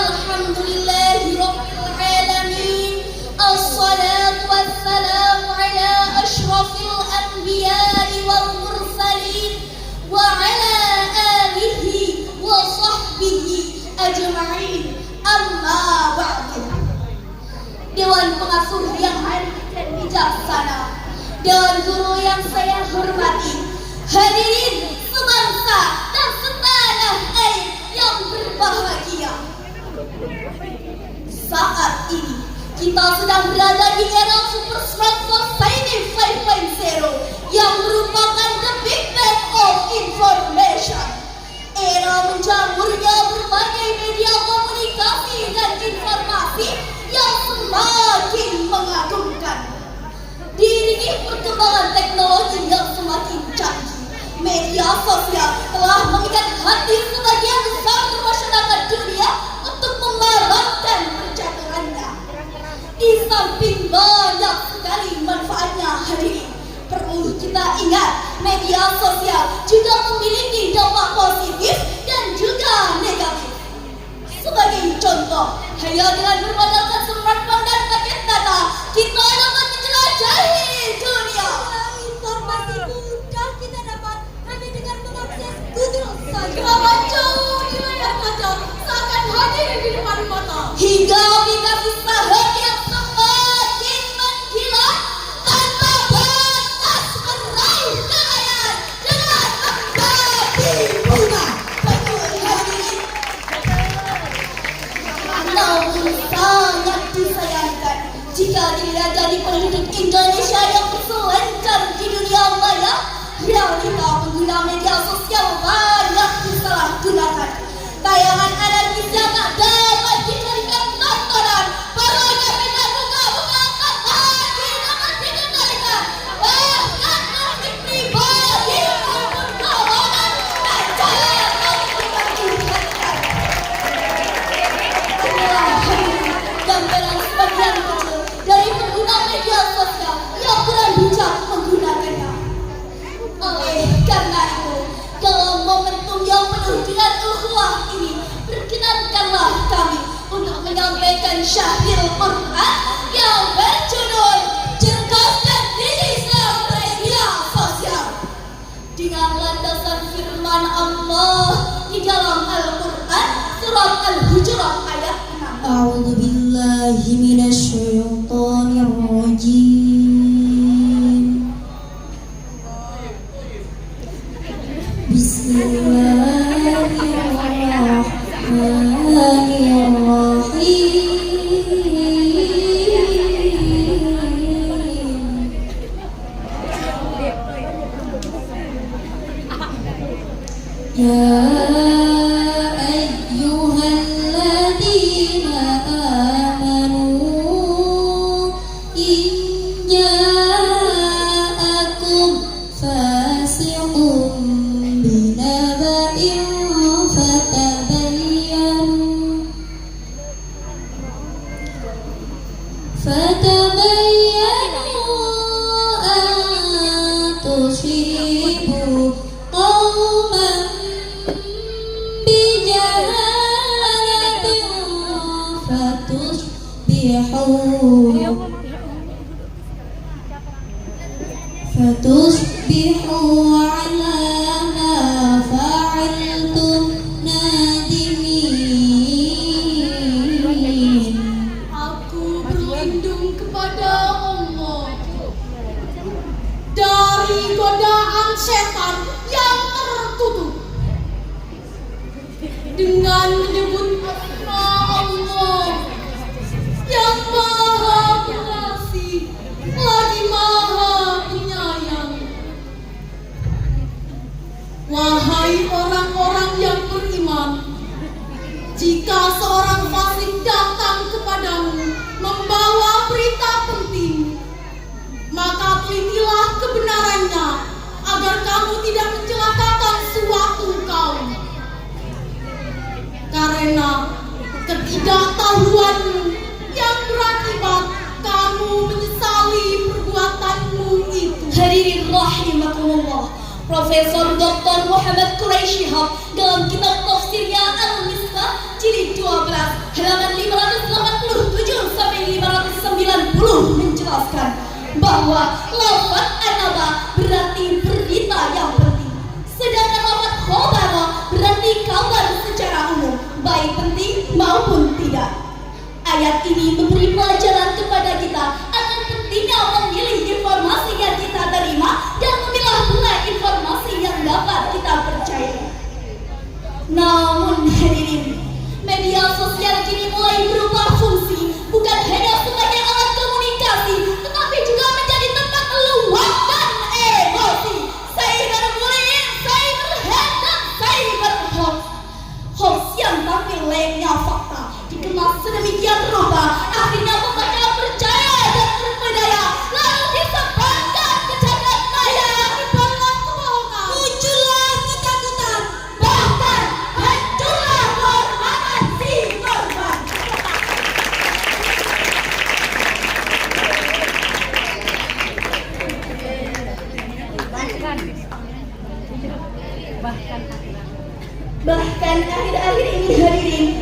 Alhamdulillahi Rabbil Alamin. Assalatu wassalamu ala ashrafil anbiya'i wal mursalin wa ala alihi wa sahbihi ajma'in. Amma ba'du. Dewan pengasuh yang hadir dan bijaksana, dewan guru yang saya hormati, hadirin sebangsa dan setanah air yang berbahagia. Saat ini kita sedang berada di era Super Smartphone Society 5.0 yang merupakan the big bang of information. Era menjamurnya berbagai media komunikasi dan informasi yang semakin mengagumkan. Diiringi perkembangan teknologi yang semakin canggih, media sosial telah mengikat hati sebagian besar masyarakat dunia untuk memamerkan percakapannya. Di samping banyak sekali manfaatnya, hadirin, perlu kita ingat media sosial juga memiliki dampak positif dan juga negatif. Sebagai contoh, hanya dengan bermodalkan smartphone dan paket data, kita dapat menjelajahi dunia. Informasi mudah kita dapat hanya dengan mengakses Google saja. Berapa jauh di layar kaca seakan hadir di depan mata. Hingga aplikasi saham yang semakin menggila tanpa batas meraih kekayaan dengan mengganti bunga. Betul, hadirin. Namun sangat disayangkan jika dilihat dari penduduk Indonesia yang berselancar di dunia maya, realita pengguna media sosial banyak disalahgunakan. Tayangan anarkis yang tak dapat dijadikan tontonan, parodi beda buka-buka tak lagi dapat dikendalikan. Bahkan musik pribadi maupun golongan tak dapat diperjuangkan. Inilah gambaran sebagian kecil dari pengguna media sosial yang kurang bijak menggunakannya. Oleh karena itu, dalam momentum yang penuh dengan ukhuwah ini, perkenankanlah kami untuk menyampaikan syahril Quran yang berjudul Cerdaskan Digital Media Sosial dengan landasan firman Allah di dalam Al-Quran surat Al-Hujurat ayat 6. A'udzu billahi minasy syaithanir rajim. Bismillahirrahmanirrahim. Ya ayyuhalladzina amanu in ja'akum fasiqun binaba'in fatabayyanu an tusibu qauman bijahalatin fatusbihu ala ma fa'altum nadimin. Aku berlindung kepada Allah dari godaan setan yang tertutup dengan menyebut nama Allah yang Maha Pengasih lagi Maha Penyayang. Wahai orang-orang yang beriman, jika seorang fasik datang kepadamu membawa berita penting, maka telitilah kebenarannya agar kamu tidak mencelakakan suatu kaum. Karena ketidaktahuanmu yang berakibat kamu menyesali perbuatanmu itu. Hadirin rahimakumullah, Profesor Dr. Muhammad Quraisy Shihab dalam kitab tafsirnya Al-Misbah jilid 12 halaman 587 sampai 590 menjelaskan bahwa lafaz anaba berarti berita yang penting, sedangkan lafaz khobaro berarti kabar secara umum, baik penting maupun tidak. Ayat ini memberi pelajaran kepada kita akan pentingnya memilih informasi yang kita terima dan memilah-milah informasi yang dapat kita percaya. Namun hadirin, media sosial kini mulai berubah fungsi, bukan hanya sebagai alat komunikasi, tetapi juga menjadi tempat luapkan emosi. Cyberbullying, cyberhate, dan cyberhoax. Hoax yang tampil layaknya fakta dikemas sedemikian rupa, akhirnya membaca percaya dan terpedaya, lalu disebarkan ke jagat maya. Akibatlah kebohongan, muncullah ketakutan, bahkan hancurlah kehormatan si korban. Bahkan akhir-akhir ini hadirin,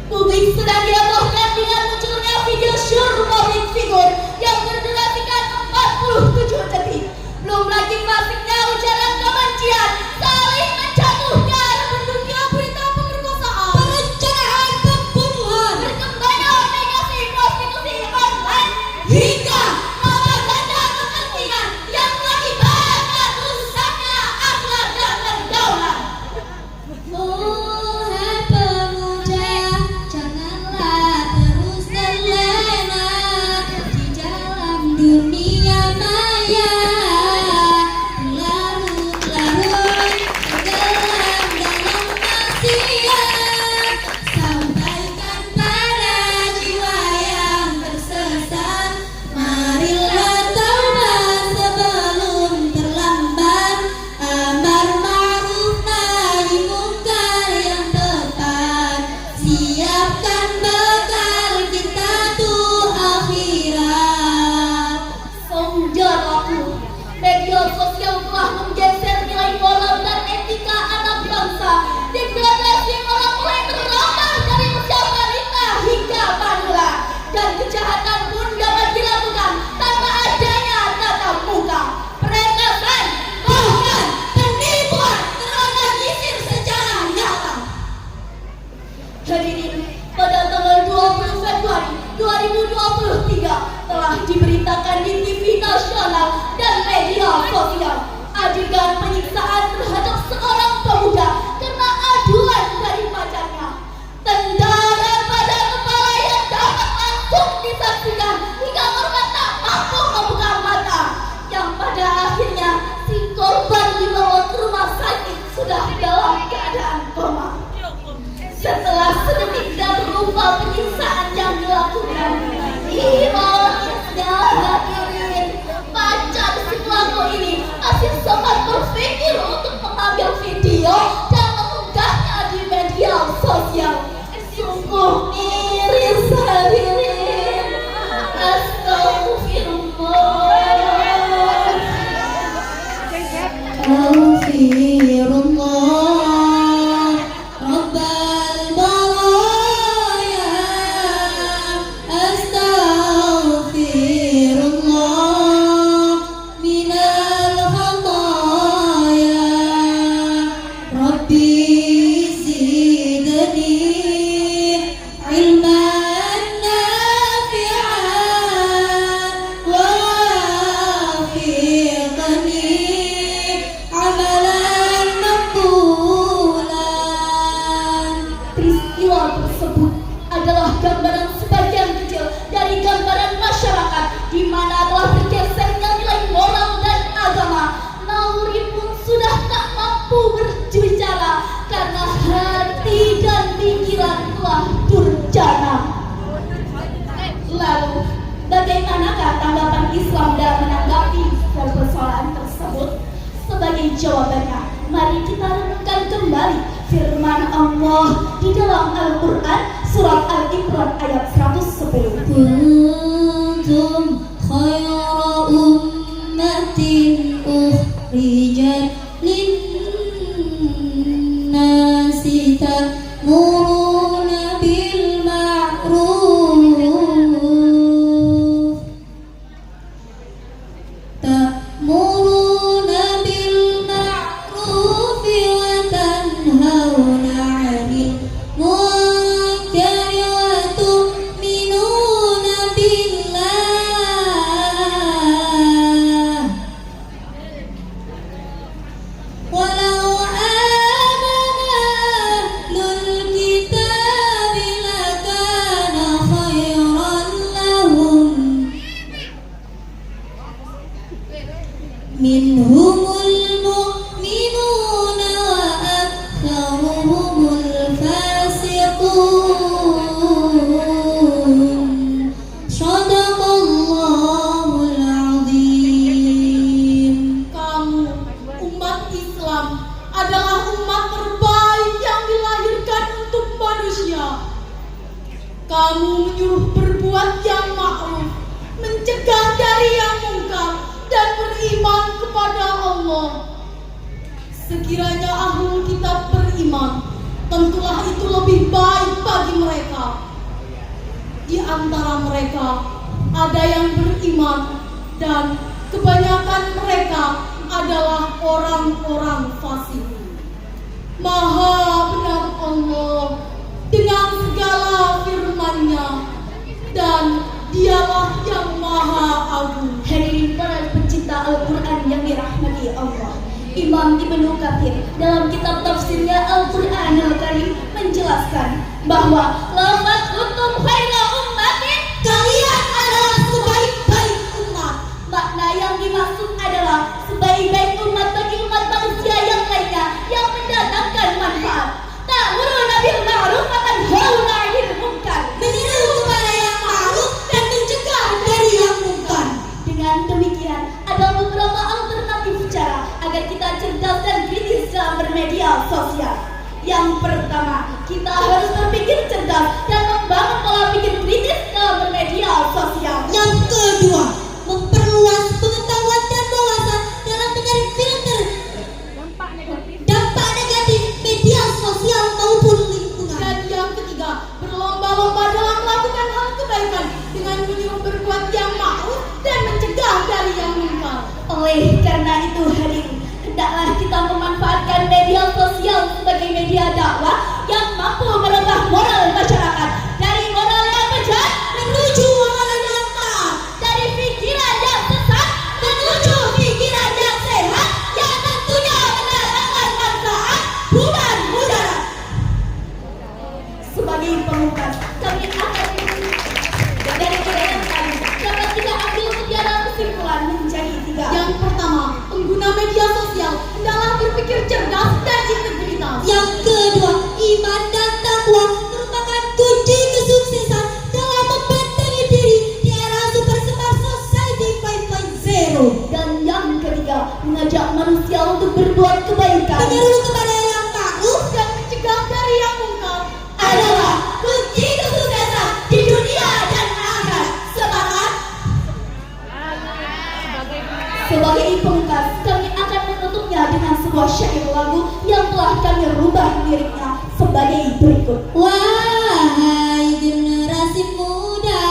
publik sedang dihebohkan dengan munculnya video syur public figure yang berdurasikan 47 detik. Belum lagi klasiknya ujaran kebencian, saling menjatuhkan, bentuknya berita pemerkosaan, perencanaan pembunuhan, berkembangnya aplikasi prostitusi online, hingga propaganda kepentingan yang mengakibatkan rusaknya akhlak dan pergaulan. Hai pemuda, janganlah terus terlena di dalam dunia maya, berlarut-larut tenggelam dalam maksiat. Sampaikan pada jiwa yang tersesat, marilah taubat sebelum terlambat. Amar ma'ruf nahi mungkar yang tepat, siapkan bekal kita tuh akhirat. Saudaraku, media sosial telah menggeser nilai moral dan etika anak bangsa. Degradasi moral mulai merambah dari usia balita hingga manula, dan kejahatan pun dapat dilakukan tanpa adanya tatap muka. Peretasan, bahkan penipuan terorganisir secara nyata. Hadirin, pada tanggal 20 Februari 2023 telah diberitakan di TV nasional dan media sosial adegan penyiksaan terhadap seorang pemuda karena aduan dari pacarnya. Tendangan pada kepala yang dapat langsung disaksikan hingga korban tak mampu membuka mata, yang pada akhirnya si korban dibawa ke rumah sakit sudah dalam keadaan koma. Setelah sedemikian rupa penyiksaan yang dilakukan, ironisnya hadirin, pacar si pelaku ini masih sempat berpikir untuk mengambil video dan mengunggahnya di media sosial. Sungguh miris hadirin. Astagfirullah. Astaghfirullah, Rabbal baraya. Astaghfirullah minal khataya. Rabbi zidni ilman nafi'an wa wafiqni amalan maqbulan. Peristiwa tersebut adalah gambaran sebagian kecil dari gambaran masyarakat di mana telah bergesernya nilai moral dan agama. Naluri pun sudah tak mampu berbicara karena hati dan pikiran telah durjana. Lalu, bagaimanakah tanggapan Islam dalam menanggapi persoalan tersebut? Sebagai jawabannya, mari kita renungkan kembali firman Allah di dalam Al-Quran surat Al-Imran ayat 110. Kuntum khayra ummatin ukhrijat linnasi ta'muruna bil ma'ruf Kamu menyuruh berbuat yang ma'ruf, mencegah dari yang mungkar, dan beriman kepada Allah. Sekiranya ahlul kitab beriman, tentulah itu lebih baik bagi mereka. Di antara mereka ada yang beriman, dan kebanyakan mereka adalah orang-orang fasik. Maha benar Allah dengan segala firman-Nya, dan Dialah yang Maha Agung. Hadirin para pencinta Al-Quran yang dirahmati Allah, Imam Ibnu Katsir dalam kitab tafsirnya Al-Quran Al-Karim menjelaskan bahwa lafaz kuntum khaira ummatin, kalian adalah sebaik-baik umat. Makna yang dimaksud adalah sebaik-baik umat bagi umat manusia yang lainnya yang mendatangkan manfaat. Ta'muruna bil ma'ruf wa tanhauna 'anil munkar, menyeru kepada yang ma'ruf dan mencegah dari yang munkar. Dengan demikian, ada beberapa alternatif cara agar kita cerdas dan kritis dalam bermedia sosial. Yang pertama, kita harus berpikir cerdas dan membangun pola pikir kritis dalam bermedia sosial. Yang kedua, memperluas pengetahuan dan wawasan dalam menyaring filter dampak negatif media sosial maupun lingkungan. Dan yang ketiga, berlomba-lomba dalam melakukan hal kebaikan dengan menyuruh berbuat yang ma'ruf dan mencegah dari yang munkar. Oleh karena itu hadirin, hendaklah kita memanfaatkan media sosial sebagai media dakwah yang mampu merubah moral masyarakat dari moral yang bejat menuju moral yang taat, dari pikiran yang sesat menuju pikiran yang sehat yang tentunya mendatangkan manfaat bukan mudarat. Sebagai pemungkas, kami akan dari kalian dapat kita ambil mutiara kesimpulan menjadi 3. Yang pertama, pengguna media sosial hendaklah berpikir cerdas dan integritas. Yang kedua, iman dan takwa merupakan kunci kesuksesan dalam membentengi diri di era Super Smart Society 5.0. Dan yang ketiga, mengajak manusia untuk berbuat kebaikan, menyeru kepada yang ma'ruf Dan mencegah dari yang munkar. adalah kunci kesuksesan di dunia dan akhirat. Semangat! Sebagai pemungkas, kami akan menutupnya dengan sebuah syair lagu yang telah kami rubah liriknya sebagai berikut. Wahai generasi muda,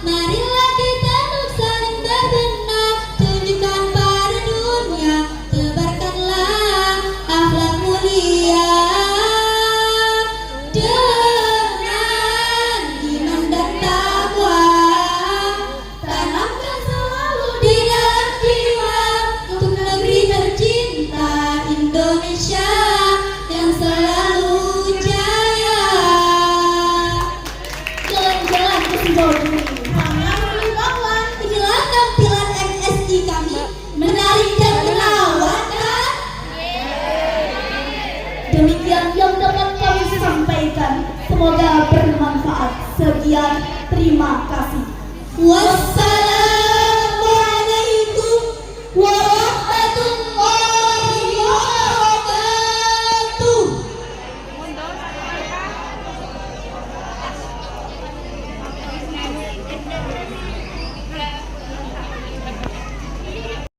marilah kita untuk saling berbenah, tunjukkan pada dunia, tebarkanlah akhlak mulia dengan iman dan takwa. Tanamkan selalu di dalam jiwa untuk negeri tercinta Indonesia yang selalu jaya. Jalan-jalan ke Sidoarjo. Jangan berlawan. Inilah tampilan MSI kami, menarik dan menawan kan? Demikian yang dapat kami sampaikan. Semoga bermanfaat. Sekian, terima kasih. Wassalam.